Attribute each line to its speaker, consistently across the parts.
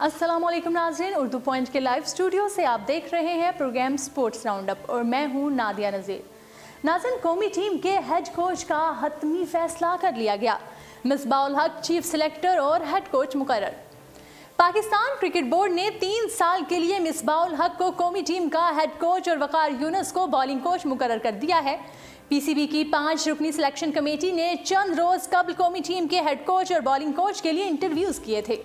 Speaker 1: अस्सलाम वालेकुम नाज़रीन, उर्दू पॉइंट के लाइव स्टूडियो से आप देख रहे हैं प्रोग्राम स्पोर्ट्स राउंड अप और मैं हूं नादिया नज़ीर। नाज़रीन, कौमी टीम के हेड कोच का हतमी फैसला कर लिया गया। मिसबाह उल हक चीफ सेलेक्टर और हेड कोच मुकर्रर। पाकिस्तान क्रिकेट बोर्ड ने 3 साल के लिए मिसबाह उल हक को कौमी टीम का हेड कोच और वकार यूनुस को बॉलिंग कोच मुकर्रर कर दिया है। पीसीबी की 5 रुकनी सिलेक्शन कमेटी ने चंद रोज़ कबल कौमी टीम के हेड कोच और बॉलिंग कोच के लिए इंटरव्यूज़ किए थे।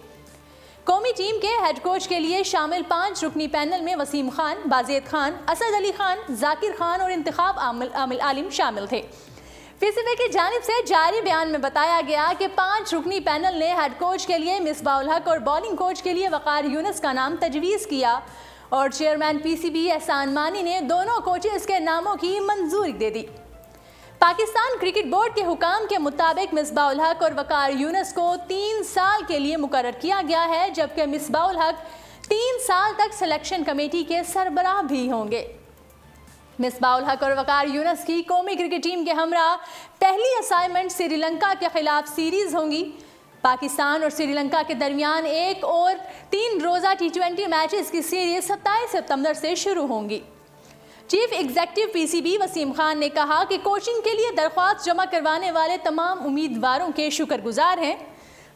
Speaker 1: कौमी टीम के हेड कोच के लिए शामिल 5 रुकनी पैनल में वसीम खान, बाज़ेद खान, असद अली खान, जाकिर खान और इंतखाब आमिल आलिम शामिल थे। पीसीबी की जानिब से जारी बयान में बताया गया कि 5 रुकनी पैनल ने हेड कोच के लिए मिसबाह उल हक और बॉलिंग कोच के लिए वकार यूनुस का नाम तजवीज़ किया और चेयरमैन पीसीबी एहसान मानी ने दोनों कोचेस के नामों की मंजूरी दे दी। पाकिस्तान क्रिकेट बोर्ड के हुकाम के मुताबिक मिसबाह उल हक और वकार यूनुस को 3 साल के लिए मुकर्रर किया गया है, जबकि मिसबाह उल हक 3 साल तक सिलेक्शन कमेटी के सरबराह भी होंगे। मिसबाह उल हक और वकार यूनुस की कौमी क्रिकेट टीम के हमरा पहली असाइनमेंट श्रीलंका के खिलाफ सीरीज होंगी। पाकिस्तान और श्रीलंका के दरमियान 1 और 3 रोज़ा T20 मैचेस की सीरीज 27 सितंबर से शुरू होंगी। Chief executive PCB Wasim Khan ने कहा कि कोचिंग के लिए दरख्वास्त जमा करवाने वाले तमाम उम्मीदवारों के शुक्रगुजार हैं।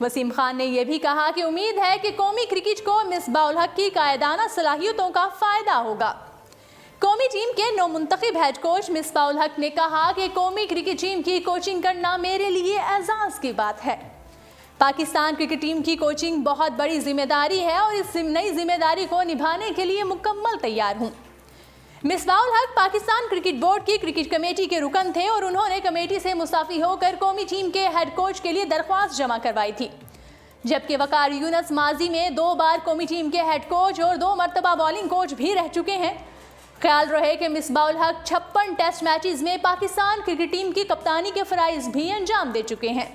Speaker 1: वसीम खान ने यह भी कहा कि उम्मीद है कि कौमी क्रिकेट को मिसबाह उल हक की कायदाना सलाहियतों का फ़ायदा होगा। कौमी टीम के नौमुंतखब हेड कोच मिसबाह उल हक ने कहा कि कौमी क्रिकेट टीम की कोचिंग करना मेरे लिए एजाज़ की बात है। पाकिस्तान क्रिकेट टीम की कोचिंग बहुत बड़ी जिम्मेदारी है और इस नई जिम्मेदारी को निभाने के लिए मुकम्मल तैयार हूँ। मिसबाह उल हक पाकिस्तान क्रिकेट बोर्ड की क्रिकेट कमेटी के रुकन थे और उन्होंने कमेटी से मुस्ताफ़ी होकर कौमी टीम के हेड कोच के लिए दरख्वास्त जमा करवाई थी, जबकि वकार यूनुस माजी में 2 बार कौमी टीम के हेड कोच और 2 मरतबा बॉलिंग कोच भी रह चुके हैं। ख्याल रहे कि मिसबाह उल हक 56 टेस्ट मैचेस में पाकिस्तान क्रिकेट टीम की कप्तानी के फ़राइज़ भी अंजाम दे चुके हैं,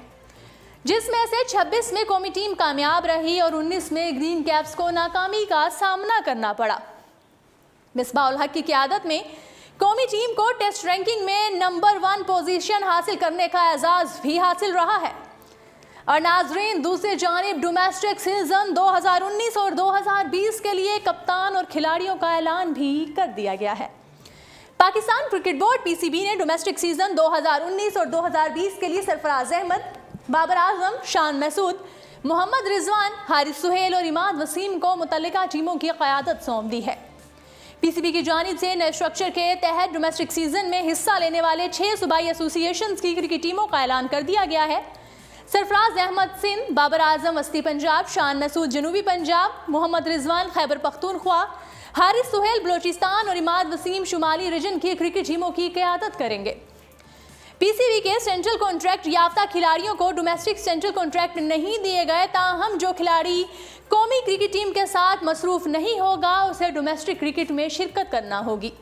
Speaker 1: जिसमें से 26 में कौमी टीम कामयाब रही और 19 में ग्रीन कैप्स को नाकामी का सामना करना पड़ा। मिसबाह उल हक की क़यादत में कौमी टीम को टेस्ट रैंकिंग में नंबर 1 पोजीशन हासिल करने का एजाज़ भी हासिल रहा है। और नाजरीन, दूसरी जानिब डोमेस्टिक सीज़न 2019 और 2020 के लिए कप्तान और खिलाड़ियों का ऐलान भी कर दिया गया है। पाकिस्तान क्रिकेट बोर्ड पीसीबी ने डोमेस्टिक सीज़न 2019 और 2020 के लिए सरफराज अहमद, बाबर आजम, शान महसूद, मोहम्मद रिजवान, हारिस सुहेल और इमाद वसीम को मुतल्लिका टीमों की क़यादत सौंप दी है। पीसीबी की जानिब से नए स्ट्रक्चर के तहत डोमेस्टिक सीजन में हिस्सा लेने वाले 6 सूबाई एसोसिएशंस की क्रिकेट टीमों का ऐलान कर दिया गया है। सरफराज अहमद सिंध, बाबर आजम वस्ती पंजाब, शान मसूद जनूबी पंजाब, मोहम्मद रिजवान खैबर पख्तूनख्वा, हारिस सुहेल बलोचिस्तान और इमाद वसीम शुमाली रीजन की क्रिकेट टीमों की क़यादत करेंगे। पीसीबी के सेंट्रल कॉन्ट्रैक्ट याफ्ता खिलाड़ियों को डोमेस्टिक सेंट्रल कॉन्ट्रैक्ट नहीं दिए गए, ताहम जो खिलाड़ी कौमी क्रिकेट टीम के साथ मसरूफ नहीं होगा उसे डोमेस्टिक क्रिकेट में शिरकत करना होगी,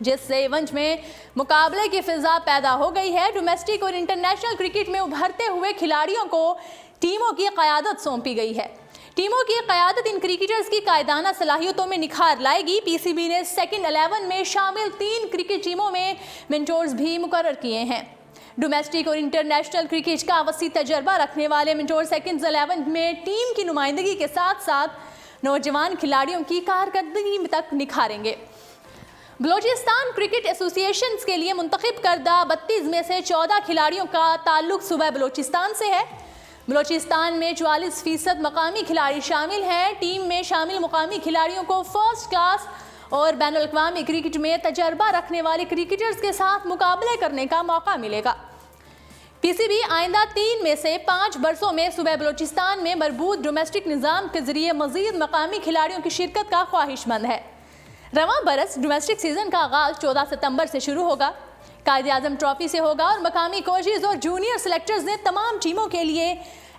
Speaker 1: जिससे इवेंट में मुकाबले की फिजा पैदा हो गई है। डोमेस्टिक और इंटरनेशनल क्रिकेट में उभरते हुए खिलाड़ियों को टीमों की क़यादत सौंपी गई है। टीमों की क़यादत इन क्रिकेटर्स की कायदाना सलाहियतों में निखार लाएगी। पीसीबी ने सेकंड 11 में शामिल 3 क्रिकेट टीमों में मेंटोर्स भी मुकर्रर किए हैं। डोमेस्टिक और इंटरनेशनल क्रिकेट का वसी तजर्बा रखने वाले मेंटोर सेकंड 11 में टीम की नुमाइंदगी के साथ साथ नौजवान खिलाड़ियों की कारकर्दगी तक निखारेंगे। बलोचिस्तान क्रिकेट एसोसिएशन के लिए मुंतखब करदा 32 में से 14 खिलाड़ियों का ताल्लुक सूबा बलोचिस्तान से है। बलोचिस्तान में 44% मकामी खिलाड़ी शामिल हैं। टीम में शामिल मुकामी खिलाड़ियों को फर्स्ट क्लास और बैनुल अक़वामी क्रिकेट में तजर्बा रखने वाले क्रिकेटर्स के साथ मुकाबले करने का मौका मिलेगा। पीसीबी आइंदा 3 में से 5 बरसों में सूबा बलोचिस्तान में मरबूत डोमेस्टिक निज़ाम के जरिए मज़ीद मकामी खिलाड़ियों की शिरकत का ख्वाहिशमंद है। रवां बरस डोमेस्टिक सीज़न का आगाज़ 14 सितंबर से शुरू होगा। कायद-ए-आज़म ट्रॉफी से होगा और मकामी कोचेज़ और जूनियर सेलेक्टर्स ने तमाम टीमों के लिए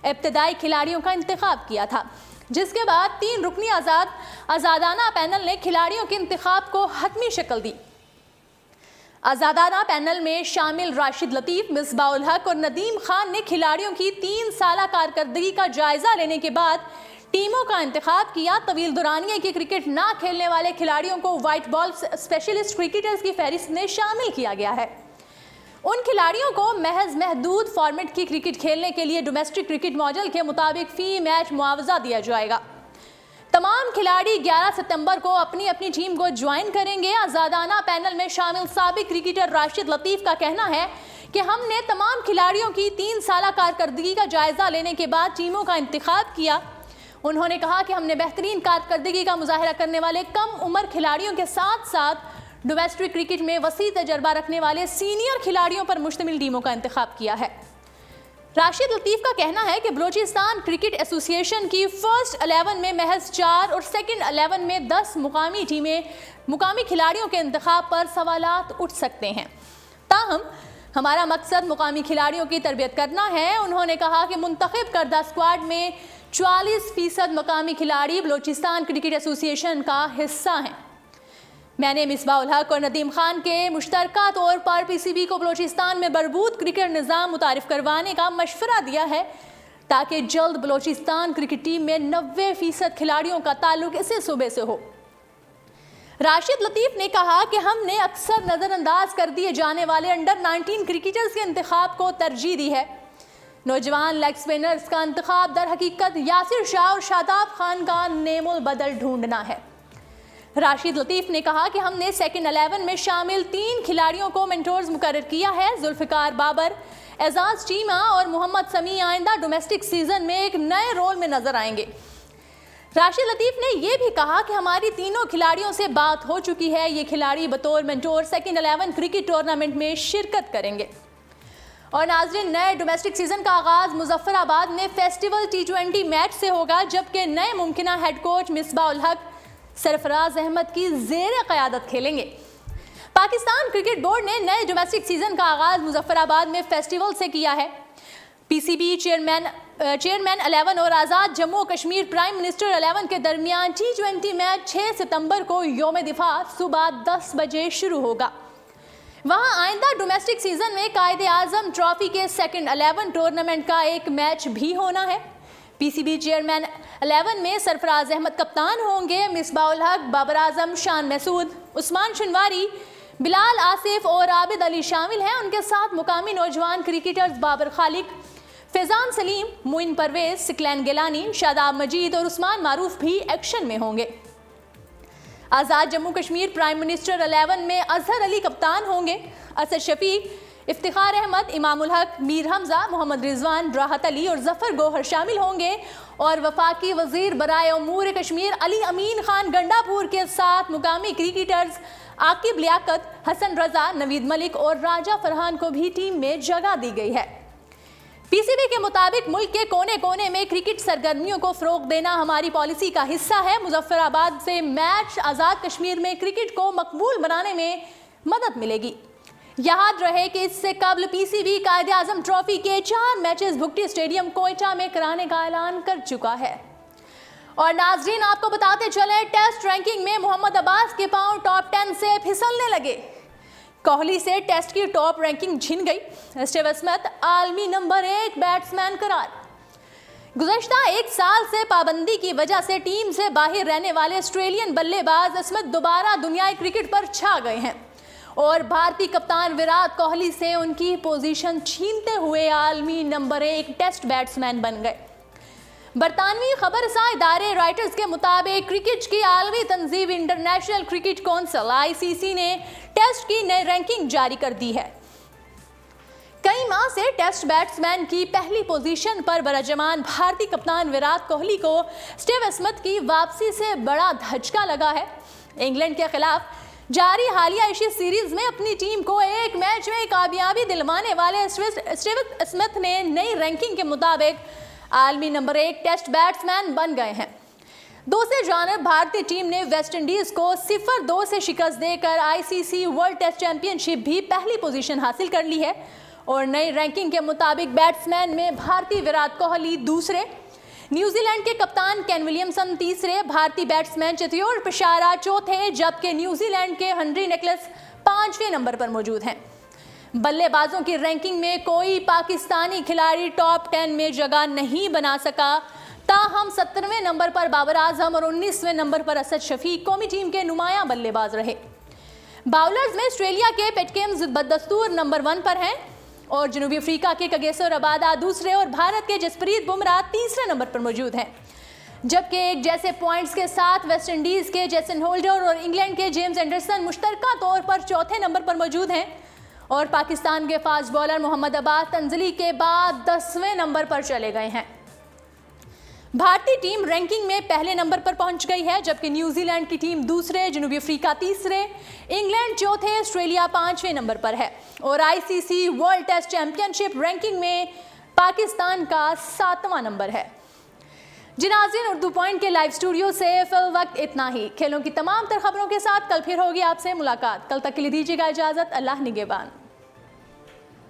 Speaker 1: इब्तदाई खिलाड़ियों का इंतखाब किया था, जिसके बाद 3 रुकनी आज़ादाना पैनल ने खिलाड़ियों के इंतखाब को हतमी शक्ल दी। आज़ादाना पैनल में शामिल राशिद लतीफ़, मिसबाह उल हक और नदीम खान ने खिलाड़ियों की 3 साला कारकर्दगी का जायज़ा लेने के बाद टीमों का इंतखाब किया। तवील दुरानिये की क्रिकेट ना खेलने वाले खिलाड़ियों को वाइट बॉल स्पेशलिस्ट क्रिकेटर्स की फहरिस्त में शामिल किया गया है। उन खिलाड़ियों को महदूद फॉर्मेट की क्रिकेट खेलने के लिए डोमेस्टिक क्रिकेट मॉडल के मुताबिक फ़ी मैच मुआवजा दिया जाएगा। तमाम खिलाड़ी 11 सितंबर को अपनी अपनी टीम को ज्वाइन करेंगे। आज़ादाना पैनल में शामिल साबिक क्रिकेटर राशिद लतीफ़ का कहना है कि हमने तमाम खिलाड़ियों की 3 साला कारकर्दगी का जायज़ा लेने के बाद टीमों का इंतखाब किया। उन्होंने कहा कि हमने बेहतरीन कारकर्दगी का मुजाहरा करने वाले कम उम्र खिलाड़ियों के साथ साथ डोमेस्टिक क्रिकेट में वसी तजर्बा रखने वाले सीनियर खिलाड़ियों पर मुश्तमिल टीमों का इंतखाब किया है। राशिद लतीफ़ का कहना है कि बलूचिस्तान क्रिकेट एसोसिएशन की फर्स्ट 11 में महज 4 और सेकंड 11 में 10 मुकामी टीमें मुकामी खिलाड़ियों के इंतखाब पर सवालात उठ सकते हैं। ताहम हमारा मकसद मुकामी खिलाड़ियों की तरबियत करना है। उन्होंने कहा कि मुंतखब करदा स्क्वाड में 44% मुकामी खिलाड़ी बलूचिस्तान क्रिकेट एसोसिएशन का हिस्सा हैं। मैंने मिसबाह उल हक और नदीम खान के मुश्तरका तौर पर पीसीबी को बलूचिस्तान में बरबूत क्रिकेट निज़ाम मुतारिफ करवाने का मशवरा दिया है ताकि जल्द बलूचिस्तान क्रिकेट टीम में 90% खिलाड़ियों का ताल्लुक इसी सूबे से हो। राशिद लतीफ़ ने कहा कि हमने अक्सर नज़रअंदाज कर दिए जाने वाले अंडर 19 क्रिकेटर्स के इंतखाब को तरजीह दी है। नौजवान लेग स्पिनर्स का इंतखाब दर हकीकत यासिर शाह और शादाब खान का नेमुल बदल ढूंढना है। राशिद लतीफ़ ने कहा कि हमने सेकंड 11 में शामिल 3 खिलाड़ियों को मेंटोर्स मुकर्रर किया है। जुल्फ़िकार बाबर, एजाज चीमा और मोहम्मद समी आइंदा डोमेस्टिक सीजन में एक नए रोल में नजर आएंगे। राशिद लतीफ़ ने यह भी कहा कि हमारी तीनों खिलाड़ियों से बात हो चुकी है। ये खिलाड़ी बतौर मेंटोर सेकंड 11 क्रिकेट टूर्नामेंट में शिरकत करेंगे। और नाज़रीन, नए डोमेस्टिक सीजन का आगाज़ मुजफ्फराबाद में फेस्टिवल T20 मैच से होगा, जबकि नए मुमकिना हेड कोच मिसबाह उल हक सरफराज अहमद की ज़ेर क़यादत खेलेंगे। पाकिस्तान क्रिकेट बोर्ड ने नए डोमेस्टिक सीजन का आगाज़ मुजफ्फराबाद में फेस्टिवल से किया है। पीसीबी चेयरमैन 11 और आज़ाद जम्मू कश्मीर प्राइम मिनिस्टर 11 के दरमियान T20 मैच 6 सितंबर को यौम दिफा सुबह 10 बजे शुरू होगा। वहां आइंदा डोमेस्टिक सीजन में कायदे आज़म ट्रॉफी के सेकंड 11 टूर्नामेंट का एक मैच भी होना है। पीसीबी चेयरमैन 11 में सरफराज अहमद कप्तान होंगे। मिसबाह उल हक, बाबर आजम, शान महसूद, उस्मान शनवारी, बिलाल आसिफ और आबिद अली शामिल हैं। उनके साथ मुकामी नौजवान क्रिकेटर्स बाबर खालिक, फैजान सलीम, मोइन परवेज, सिकलैन गिलानी, शादाब मजीद और उस्मान मारूफ भी एक्शन में होंगे। आज़ाद जम्मू कश्मीर प्राइम मिनिस्टर 11 में अजहर अली कप्तान होंगे। असद शफीक, इफ्तिखार अहमद, इमामुल हक, मीर हमजा, मोहम्मद रिजवान, राहत अली और जफर गोहर शामिल होंगे। और वफाकी वजीर बराए उमूर कश्मीर अली अमीन खान गंडापुर के साथ मुकामी क्रिकेटर्स आकिब लियाकत, हसन रजा, नवीद मलिक और राजा फरहान को भी टीम में जगह दी गई है। पीसीबी के मुताबिक मुल्क के कोने कोने में क्रिकेट सरगर्मियों को फ़रोग़ देना हमारी पॉलिसी का हिस्सा है। मुजफ्फराबाद से मैच आज़ाद कश्मीर में क्रिकेट को मकबूल बनाने में मदद मिलेगी। याद रहे कि इससे कबल पीसीबी कायदे आज़म ट्रॉफी के 4 मैचेस भुगटी स्टेडियम कोयटा में कराने का ऐलान कर चुका है। और नाजरीन, आपको बताते चले, टेस्ट रैंकिंग में मोहम्मद अब्बास के पांव टॉप 10 से फिसलने लगे। कोहली से टेस्ट की टॉप रैंकिंग छिन गई। स्टीव स्मिथ आलमी नंबर 1 बैट्समैन करार। गुज़श्ता 1 साल से पाबंदी की वजह से टीम से बाहर रहने वाले ऑस्ट्रेलियन बल्लेबाज स्मिथ दोबारा दुनियाई क्रिकेट पर छा गए हैं और भारतीय कप्तान विराट कोहली से उनकी पोजीशन छीनते हुए आलमी नंबर 1 टेस्ट बैट्समैन बन गए। बरतानवी खबरसां इदारे रॉयटर्स के मुताबिक क्रिकेट की आलमी तंजीम इंटरनेशनल क्रिकेट काउंसिल ICC ने टेस्ट की नई रैंकिंग जारी कर दी है। कई माह से टेस्ट बैट्समैन की पहली पोजीशन पर बराजमान भारतीय कप्तान विराट कोहली को स्टीव स्मिथ की वापसी से बड़ा धचका लगा है। इंग्लैंड के खिलाफ जारी हालिया एशिया सीरीज में अपनी टीम को एक मैच में कामयाबी दिलवाने वाले स्टीव स्मिथ ने नई रैंकिंग के मुताबिक आलमी नंबर 1 टेस्ट बैट्समैन बन गए हैं। दूसरी जानिब भारतीय टीम ने वेस्ट इंडीज को 0-2 से शिकस्त देकर ICC वर्ल्ड टेस्ट चैंपियनशिप भी पहली पोजीशन हासिल कर ली है और नई रैंकिंग के मुताबिक बैट्समैन में भारतीय विराट कोहली दूसरे, न्यूजीलैंड के कप्तान केन विलियमसन तीसरे, भारतीय बैट्समैन चित्तौड़ पिशारा चौथे, जबकि न्यूजीलैंड के हेनरी निकोलस 5वें नंबर पर मौजूद हैं। बल्लेबाजों की रैंकिंग में कोई पाकिस्तानी खिलाड़ी टॉप 10 में जगह नहीं बना सका। ताहम 17वें नंबर पर बाबर आजम और 19वें नंबर पर असद शफीक कौमी टीम के नुमायां बल्लेबाज रहे। बाउलर्स में ऑस्ट्रेलिया के पैट कमिंस बदस्तूर नंबर 1 पर हैं और जनूबी अफ्रीका के कगिसो रबादा दूसरे और भारत के जसप्रीत बुमराह तीसरे नंबर पर मौजूद हैं। جبکہ ایک جیسے پوائنٹس کے ساتھ ویسٹ انڈیز کے جیسن ہولڈر اور انگلینڈ کے جیمز اینڈرسن مشترکہ طور پر چوتھے نمبر پر موجود ہیں اور پاکستان کے فاسٹ بولر محمد عباس تنزلی کے بعد 10ویں نمبر پر چلے گئے ہیں۔ بھارتی ٹیم رینکنگ میں پہلے نمبر پر پہنچ گئی ہے، جبکہ نیوزی لینڈ کی ٹیم دوسرے، جنوبی افریقہ تیسرے، انگلینڈ چوتھے، آسٹریلیا 5ویں نمبر پر ہے اور آئی سی سی ورلڈ ٹیسٹ چیمپئن شپ رینکنگ میں پاکستان کا 7واں نمبر ہے۔ ناظرین، اردو پوائنٹ کے لائیو اسٹوڈیو سے فی الوقت اتنا ہی۔ کھیلوں کی تمام تر خبروں کے ساتھ کل پھر ہوگی آپ سے ملاقات۔ کل تک کے لیے دیجیے گا اجازت۔ اللہ نگہبان۔